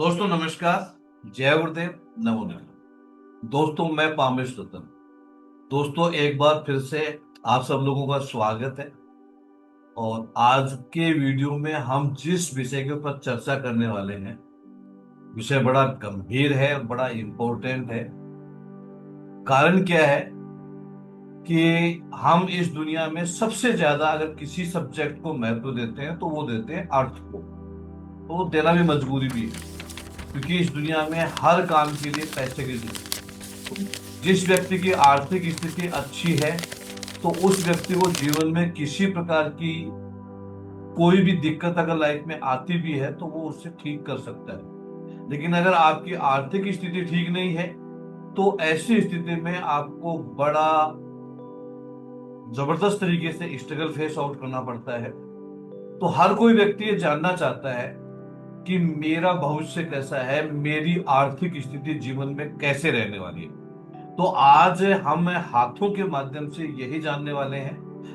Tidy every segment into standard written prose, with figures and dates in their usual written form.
दोस्तों नमस्कार। जय गुरुदेव। नमो नमः। दोस्तों मैं पामेश रतन। दोस्तों एक बार फिर से आप सब लोगों का स्वागत है। और आज के वीडियो में हम जिस विषय के ऊपर चर्चा करने वाले हैं, विषय बड़ा गंभीर है और बड़ा इम्पोर्टेंट है। कारण क्या है कि हम इस दुनिया में सबसे ज्यादा अगर किसी सब्जेक्ट को महत्व देते हैं तो वो देते हैं अर्थ को। तो वो देना भी मजबूरी भी है, क्योंकि इस दुनिया में हर काम के लिए पैसे की जरूरत है। जिस व्यक्ति की आर्थिक स्थिति अच्छी है तो उस व्यक्ति को जीवन में किसी प्रकार की कोई भी दिक्कत अगर लाइफ में आती भी है तो वो उससे ठीक कर सकता है। लेकिन अगर आपकी आर्थिक स्थिति ठीक नहीं है तो ऐसी स्थिति में आपको बड़ा जबरदस्त तरीके से स्ट्रगल फेस आउट करना पड़ता है। तो हर कोई व्यक्ति ये जानना चाहता है कि मेरा भविष्य कैसा है, मेरी आर्थिक स्थिति जीवन में कैसे रहने वाली है। तो आज हम हाथों के माध्यम से यही जानने वाले हैं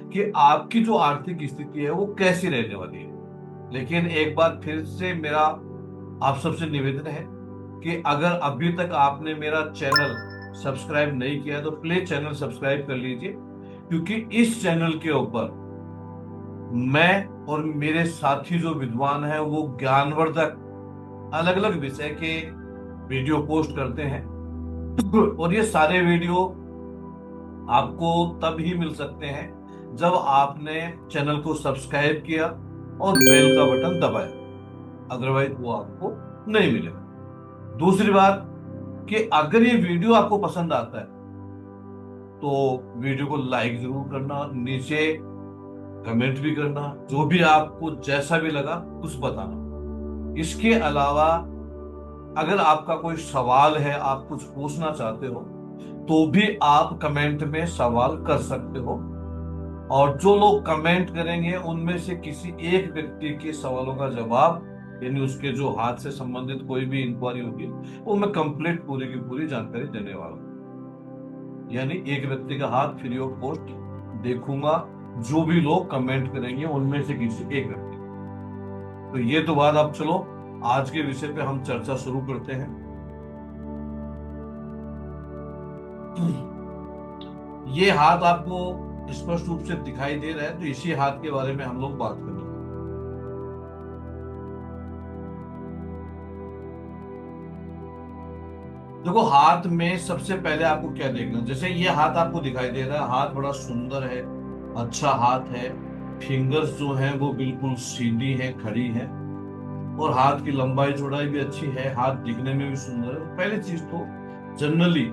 कि आपकी जो आर्थिक स्थिति है वो कैसी रहने वाली है। लेकिन एक बार फिर से मेरा आप सबसे निवेदन है कि अगर अभी तक आपने मेरा चैनल सब्सक्राइब नहीं किया है तो प्लीज चैनल सब्सक्राइब कर लीजिए, क्योंकि इस चैनल के ऊपर मैं और मेरे साथी जो विद्वान हैं वो ज्ञानवर्धक अलग अलग विषय के वीडियो पोस्ट करते हैं। और ये सारे वीडियो आपको तब ही मिल सकते हैं जब आपने चैनल को सब्सक्राइब किया और बेल का बटन दबाया, अदरवाइज वो आपको नहीं मिलेगा। दूसरी बात कि अगर ये वीडियो आपको पसंद आता है तो वीडियो को लाइक जरूर करना, नीचे कमेंट भी करना, जो भी आपको जैसा भी लगा कुछ बताना। इसके अलावा अगर आपका कोई सवाल है, आप कुछ पूछना चाहते हो तो भी आप कमेंट में सवाल कर सकते हो। और जो लोग कमेंट करेंगे उनमें से किसी एक व्यक्ति के सवालों का जवाब, यानी उसके जो हाथ से संबंधित कोई भी इंक्वायरी होगी वो मैं कंप्लीट पूरी की पूरी जानकारी देने वाला हूँ। यानी एक व्यक्ति का हाथ फ्री ऑफ कॉस्ट देखूंगा, जो भी लोग कमेंट करेंगे उनमें से किसी एक व्यक्ति। तो ये तो बात, अब चलो आज के विषय पे हम चर्चा शुरू करते हैं। ये हाथ आपको स्पष्ट रूप से दिखाई दे रहा है, तो इसी हाथ के बारे में हम लोग बात करेंगे। देखो, हाथ में सबसे पहले आपको क्या देखना, जैसे ये हाथ आपको दिखाई दे रहा है, हाथ बड़ा सुंदर है, अच्छा हाथ है। फिंगर्स जो हैं वो बिल्कुल सीधी है, खड़ी है, और हाथ की लंबाई चौड़ाई भी अच्छी है, हाथ दिखने में भी सुंदर है। पहली चीज तो जनरली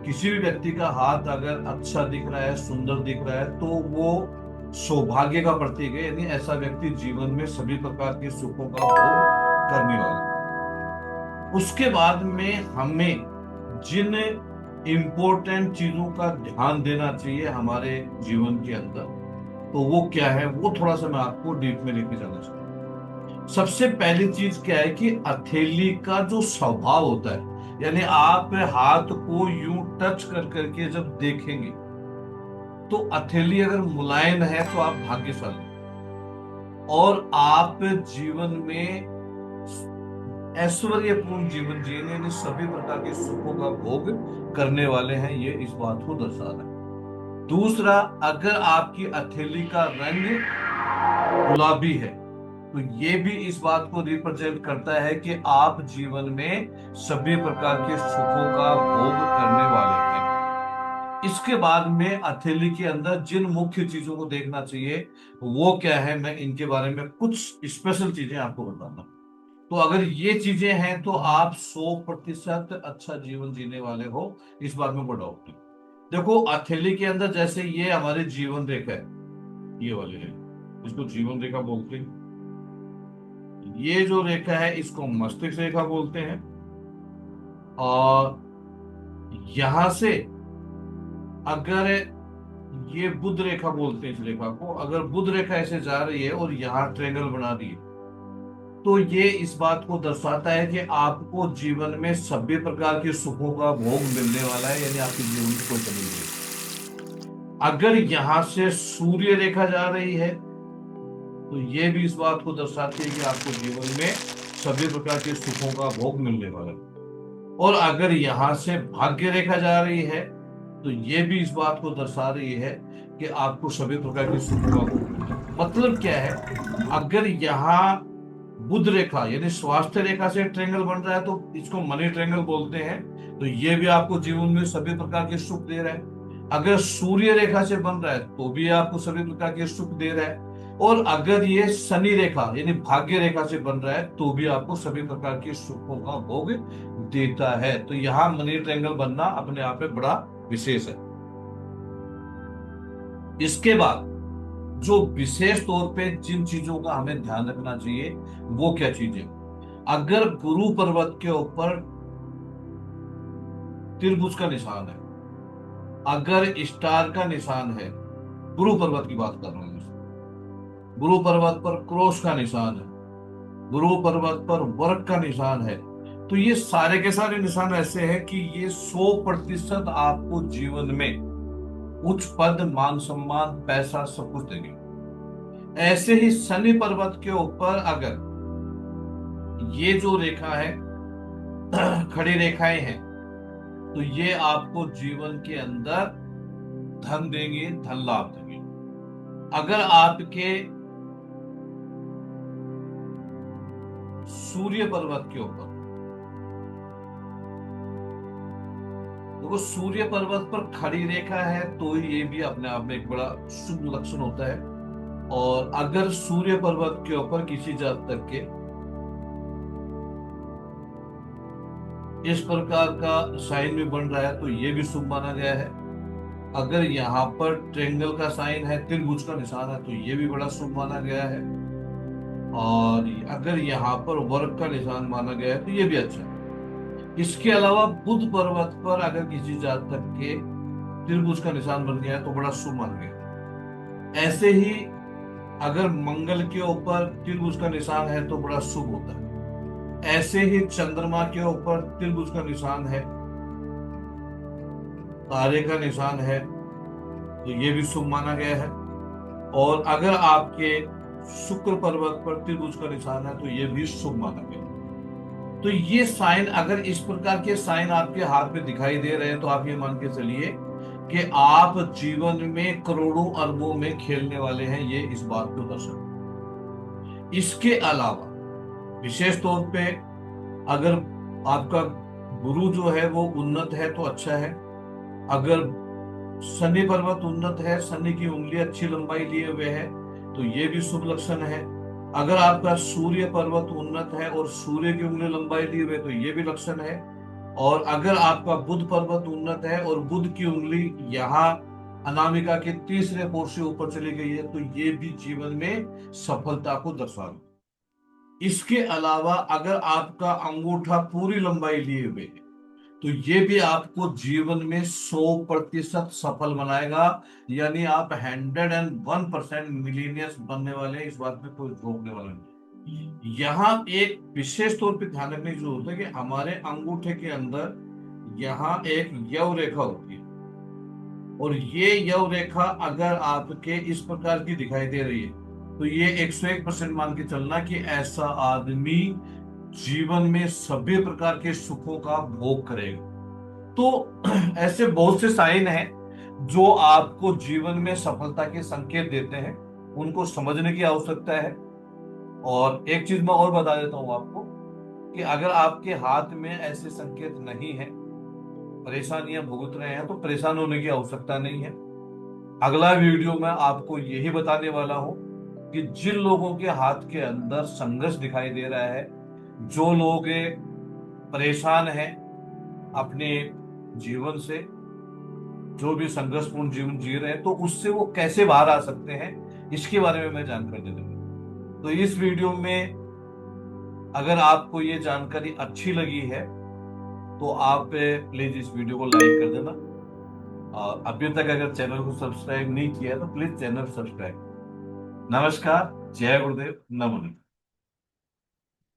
किसी भी व्यक्ति का हाथ अगर अच्छा दिख रहा है, सुंदर दिख रहा है, तो वो सौभाग्य का प्रतीक है। यानी ऐसा व्यक्ति जीवन में सभी प्रकार के सुखों का भोग करने वाला है। उसके बाद में हमें जिन इम्पोर्टेंट चीजों का ध्यान देना चाहिए हमारे जीवन के अंदर, तो वो क्या है वो थोड़ा सा मैं आपको डीप में लेके जाना चाहता हूँ। सबसे पहली चीज क्या है कि हथेली का जो स्वभाव होता है, यानी आप हाथ को यूं टच कर करके जब देखेंगे तो हथेली अगर मुलायम है तो आप भाग्यशाली हैं। और आप जीवन में ऐश्वर्यपूर्ण जीवन जिएंगे, यानी सभी प्रकार के सुखों का भोग करने वाले हैं, ये इस बात को दर्शा रहा है। दूसरा, अगर आपकी हथेली का रंग गुलाबी है तो ये भी इस बात को रिप्रेजेंट करता है कि आप जीवन में सभी प्रकार के सुखों का भोग करने वाले हैं। इसके बाद में हथेली के अंदर जिन मुख्य चीजों को देखना चाहिए वो क्या है, मैं इनके बारे में कुछ स्पेशल चीजें आपको बताता हूँ। तो अगर ये चीजें हैं तो आप 100% अच्छा जीवन जीने वाले हो, इस बात में कोई डाउट नहीं। देखो, हथेली के अंदर जैसे ये हमारे जीवन रेखा है, ये वाली है, इसको जीवन रेखा बोलते हैं। ये जो रेखा है इसको मस्तिष्क रेखा बोलते हैं। और यहां से अगर ये बुध रेखा बोलते हैं, इस रेखा को अगर बुध रेखा ऐसे जा रही है और यहाँ ट्रेंगल बना दी है, तो ये इस बात को दर्शाता है कि आपको जीवन में सभी प्रकार के सुखों का भोग मिलने वाला है, यानी आपके जीवन में कोई कमी नहीं। अगर यहां से सूर्य रेखा जा रही है तो ये भी इस बात को दर्शाती है कि आपको जीवन में सभी प्रकार के सुखों का भोग मिलने वाला है। और अगर यहां से भाग्य रेखा जा रही है तो ये भी इस बात को दर्शा रही है कि आपको सभी प्रकार की सुखों का भोग मिलना है। मतलब क्या है, अगर यहाँ बुध रेखा यानी स्वास्थ्य रेखा से ट्रेंगल बन रहा है तो इसको मनी ट्रेंगल बोलते हैं, तो ये भी आपको जीवन में सभी प्रकार के सुख दे रहा है। अगर सूर्य रेखा से बन रहा है तो भी आपको सभी प्रकार के सुख दे रहा है। और अगर ये शनि रेखा यानी भाग्य रेखा से बन रहा है तो भी आपको सभी प्रकार के सुखों का भोग देता है। तो यहाँ मनी ट्रायंगल बनना अपने आप में बड़ा विशेष है। इसके बाद जो विशेष तौर पे जिन चीजों का हमें ध्यान रखना चाहिए वो क्या चीजें, अगर गुरु पर्वत के ऊपर त्रिभुज का निशान है, अगर स्टार का निशान है, गुरु पर्वत की बात कर रहे हैं, गुरु पर्वत पर क्रॉस का निशान है, गुरु पर्वत पर वर्ग का निशान है, तो ये सारे के सारे निशान ऐसे हैं कि ये 100% आपको जीवन में उच्च पद, मान सम्मान, पैसा सब कुछ देंगे। ऐसे ही शनि पर्वत के ऊपर अगर ये जो रेखा है खड़ी रेखाएं हैं तो ये आपको जीवन के अंदर धन देंगे, धन लाभ देंगे। अगर आपके सूर्य पर्वत के ऊपर, देखो सूर्य पर्वत पर खड़ी रेखा है तो ये भी अपने आप में एक बड़ा शुभ लक्षण होता है। और अगर सूर्य पर्वत के ऊपर किसी जातक के इस प्रकार का साइन भी बन रहा है तो ये भी शुभ माना गया है। अगर यहाँ पर ट्रेंगल का साइन है, त्रिभुज का निशान है, तो ये भी बड़ा शुभ माना गया है। और अगर यहाँ पर वर्ग का निशान माना गया है तो ये भी अच्छा है। इसके अलावा बुध पर्वत पर अगर किसी जातक के त्रिभुज का निशान बन गया है तो बड़ा शुभ माना गया। ऐसे ही अगर मंगल के ऊपर त्रिभुज का निशान है तो बड़ा शुभ होता है। ऐसे ही चंद्रमा के ऊपर त्रिभुज का निशान है, तारे का निशान है, तो ये भी शुभ माना गया है। और अगर आपके शुक्र पर्वत पर त्रिभुज का निशान है तो ये भी शुभ माना गया। तो ये साइन, अगर इस प्रकार के साइन आपके हाथ में दिखाई दे रहे हैं तो आप ये मान के चलिए कि आप जीवन में करोड़ों अरबों में खेलने वाले हैं, ये इस बात को दर्शाता है। इसके अलावा विशेष तौर पे अगर आपका गुरु जो है वो उन्नत है तो अच्छा है। अगर शनि पर्वत उन्नत है, शनि की उंगली अच्छी लंबाई लिए हुए है, तो ये भी शुभ लक्षण है। अगर आपका सूर्य पर्वत उन्नत है और सूर्य की उंगली लंबाई लिए हुए तो ये भी लक्षण है। और अगर आपका बुध पर्वत उन्नत है और बुध की उंगली यहाँ अनामिका के तीसरे पोर से ऊपर चली गई है तो ये भी जीवन में सफलता को दर्शाता है। इसके अलावा अगर आपका अंगूठा पूरी लंबाई लिए हुए है तो ये भी आपको जीवन में 100% सफल बनाएगा, यानी आप 101% मिलीनियर्स बनने वाले हैं, इस बात में कोई रोकने वाला नहीं। यहाँ एक विशेष तौर पे ध्यान रखने की जरूरत है कि हमारे अंगूठे के अंदर यहाँ एक यव रेखा होती है, और ये यव रेखा अगर आपके इस प्रकार की दिखाई दे रही है तो ये 101% मान के चलना कि ऐसा आदमी जीवन में सभी प्रकार के सुखों का भोग करेगा। तो ऐसे बहुत से साइन हैं जो आपको जीवन में सफलता के संकेत देते हैं, उनको समझने की आवश्यकता है। और एक चीज मैं और बता देता हूं आपको कि अगर आपके हाथ में ऐसे संकेत नहीं है, परेशानियां भुगत रहे हैं, तो परेशान होने की आवश्यकता नहीं है। अगला वीडियो में आपको यही बताने वाला हूं कि जिन लोगों के हाथ के अंदर संघर्ष दिखाई दे रहा है, जो लोग परेशान हैं अपने जीवन से, जो भी संघर्षपूर्ण जीवन जी रहे हैं, तो उससे वो कैसे बाहर आ सकते हैं, इसके बारे में मैं जानकारी दे दूंगा। तो इस वीडियो में अगर आपको ये जानकारी अच्छी लगी है तो आप प्लीज इस वीडियो को लाइक कर देना। और अभी तक अगर चैनल को सब्सक्राइब नहीं किया है तो प्लीज चैनल सब्सक्राइब। नमस्कार, जय गुरुदेव, नमन।